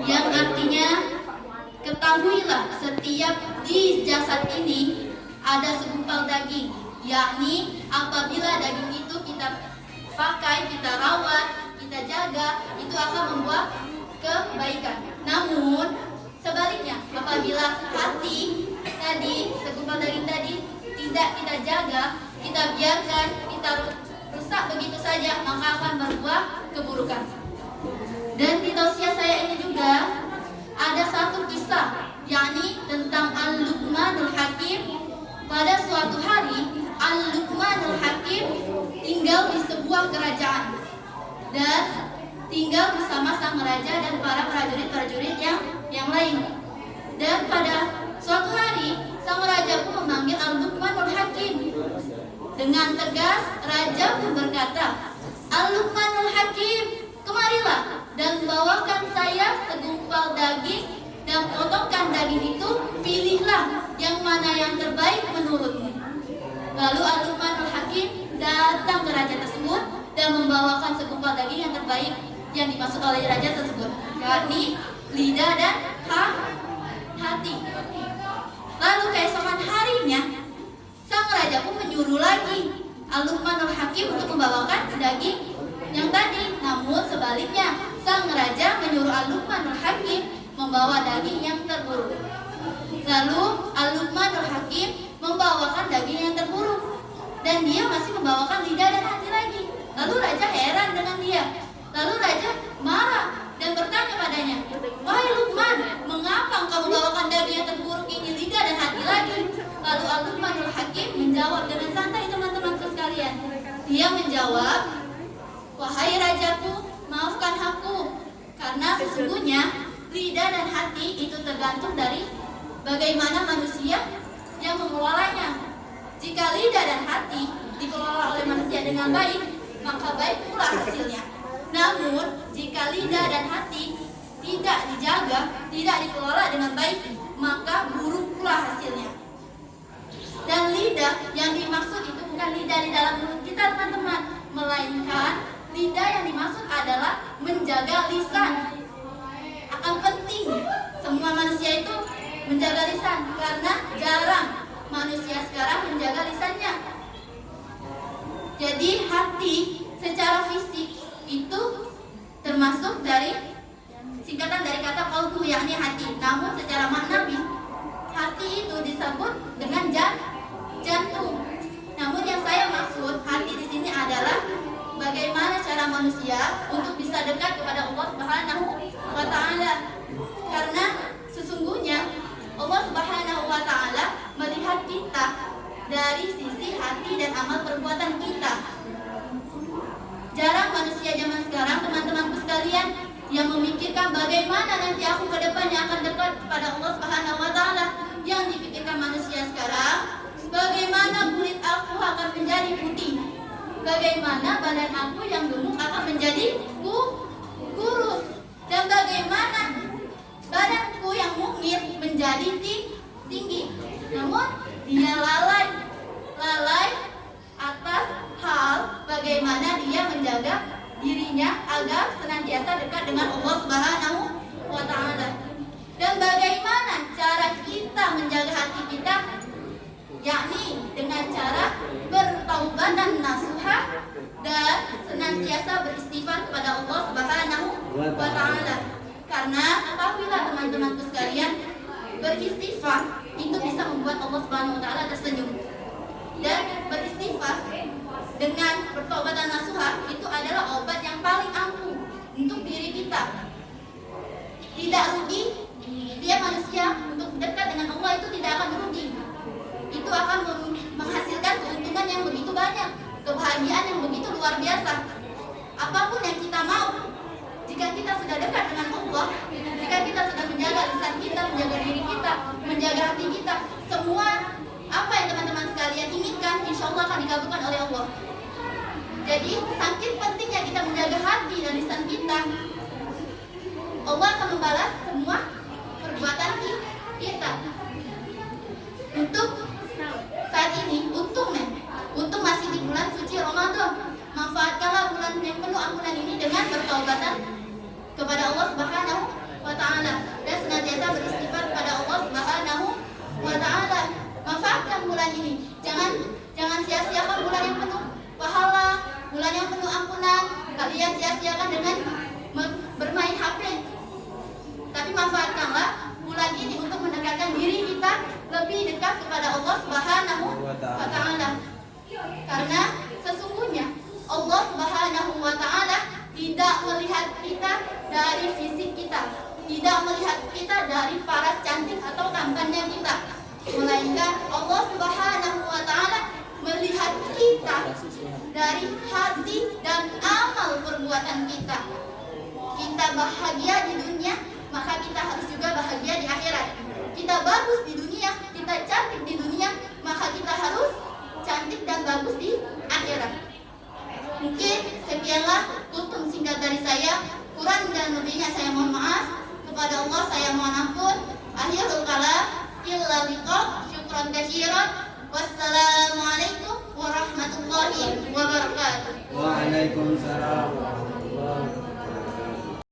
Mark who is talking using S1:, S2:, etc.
S1: yang artinya ketahuilah setiap di jasad ini ada segumpal daging, yakni apabila daging itu kita pakai, kita rawat, kita jaga, itu akan membuat kebaikan. Namun sebaliknya, apabila hati tadi, segumpal daging tadi tidak kita jaga, kita biarkan, kita rusak begitu saja, maka akan berbuah keburukan. Dan di tausiah saya ini juga ada satu kisah, yakni tentang Al-Luqmanul Hakim. Pada suatu hari, Al-Luqmanul Hakim tinggal di sebuah kerajaan dan tinggal bersama sang raja dan para prajurit-prajurit yang lain. Dan pada suatu hari, sang raja pun memanggil Al-Luqmanul Hakim. Dengan tegas, raja pun berkata, Al-Luqmanul Hakim, kemarilah dan bawakan saya segumpal daging dan potongkan daging itu, pilihlah yang mana yang terbaik menurutmu. Lalu Al-Luqmanul Hakim datang ke raja tersebut dan membawakan segumpal daging yang terbaik yang dimaksud oleh raja tersebut, yakni lidah dan hati. Lalu keesokan harinya, sang raja pun menyuruh lagi Al-Luqmanul Hakim untuk membawakan daging yang tadi. Namun sebaliknya, sang raja menyuruh Al-Luqmanul Hakim membawa daging yang terburuk. Lalu Al-Luqmanul Hakim membawakan daging yang terburuk, dan dia masih membawakan lidah dan hati lagi. Lalu raja heran dengan dia. Lalu raja marah dan bertanya padanya, wahai Luqman, mengapa engkau membawakan daging yang terburuk ini, lidah dan hati lagi? Lalu Al-Luqmanul Hakim menjawab dengan santai, teman-teman sekalian. Dia menjawab, wahai rajaku, maafkan aku, karena sesungguhnya lidah dan hati itu tergantung dari bagaimana manusia yang mengelolanya. Jika lidah dan hati dikelola oleh manusia dengan baik, maka baik pula hasilnya. Namun, jika lidah dan hati tidak dijaga, tidak dikelola dengan baik, maka buruk pula hasilnya. Dan lidah yang dimaksud itu bukan lidah di dalam mulut kita, teman-teman, melainkan lidah yang dimaksud adalah menjaga lisan. Akan penting semua manusia itu menjaga lisan, karena jarang manusia sekarang menjaga lisannya. Jadi hati secara fisik itu termasuk dari singkatan dari kata qalbu, yakni hati. Namun secara maknawi, hati itu disebut dengan jantung. Namun yang saya maksud hati di sini adalah bagaimana cara manusia untuk bisa dekat kepada Allah Subhanahu wa Ta'ala. Karena sesungguhnya Allah Subhanahu wa Ta'ala melihat kita dari sisi hati dan amal perbuatan kita. Jarang manusia zaman sekarang, teman-temanku sekalian, yang memikirkan bagaimana nanti aku ke depannya akan dekat kepada Allah Subhanahu wa Ta'ala. Yang dipikirkan manusia sekarang, bagaimana kulit aku akan menjadi putih, bagaimana badan aku yang gemuk akan menjadi kurus, dan bagaimana badanku yang mungil menjadi tinggi. Namun dia lalai atas hal bagaimana dia menjaga dirinya agar senantiasa dekat dengan Allah Subhanahu wa Ta'ala. Dan bagaimana cara kita menjaga hati kita, yakni dengan cara bertaubatan nasuha dan senantiasa beristighfar kepada Allah Subhanahu wa Ta'ala. Karena ketahuilah teman-temanku sekalian, beristighfar itu bisa membuat Allah Subhanahu wa Ta'ala tersenyum. Dan beristighfar dengan bertaubatan nasuha itu adalah obat yang paling ampuh untuk diri kita. Tidak rugi, dia manusia untuk dekat dengan Allah itu tidak akan rugi. Itu akan menghasilkan keuntungan yang begitu banyak, kebahagiaan yang begitu luar biasa. Apapun yang kita mau, jika kita sudah dekat dengan Allah, jika kita sudah menjaga lisan kita, menjaga diri kita, menjaga hati kita, semua apa yang teman-teman sekalian inginkan, insya Allah akan dikabulkan oleh Allah. Jadi, saking pentingnya kita menjaga hati dan lisan kita, Allah akan membalas semua perbuatan kita. Untuk saat ini, untung masih di bulan suci Ramadan. Manfaatkanlah bulan yang penuh ampunan ini dengan bertaubatan kepada Allah Subhanahu wa Ta'ala. ini. Jangan sia-siakan bulan yang penuh pahala, bulan yang penuh ampunan. Kalian sia-siakan dengan bermain HP. Tapi manfaatkanlah bulan ini untuk mendekatkan diri kita lebih dekat kepada Allah Subhanahu wa Ta'ala. Karena sesungguhnya Allah Subhanahu wa Ta'ala tidak melihat kita dari fisik kita, tidak melihat kita dari paras cantik atau tampannya kita, melainkan Allah Subhanahu wa Ta'ala melihat kita dari hati dan amal perbuatan kita. Kita bahagia di dunia, maka kita harus juga bahagia di akhirat. Kita bagus di dunia, kita cantik di dunia, maka kita harus cantik dan bagus di akhirat. Mungkin sekianlah tutur singkat dari saya. Kurang dan lebihnya saya mohon maaf. Kepada Allah saya mohon ampun. Akhirul kalam, illa liqa, syukran katsiran. Wassalamualaikum warahmatullahi wabarakatuh.
S2: Waalaikumsalam warahmatullahi wabarakatuh.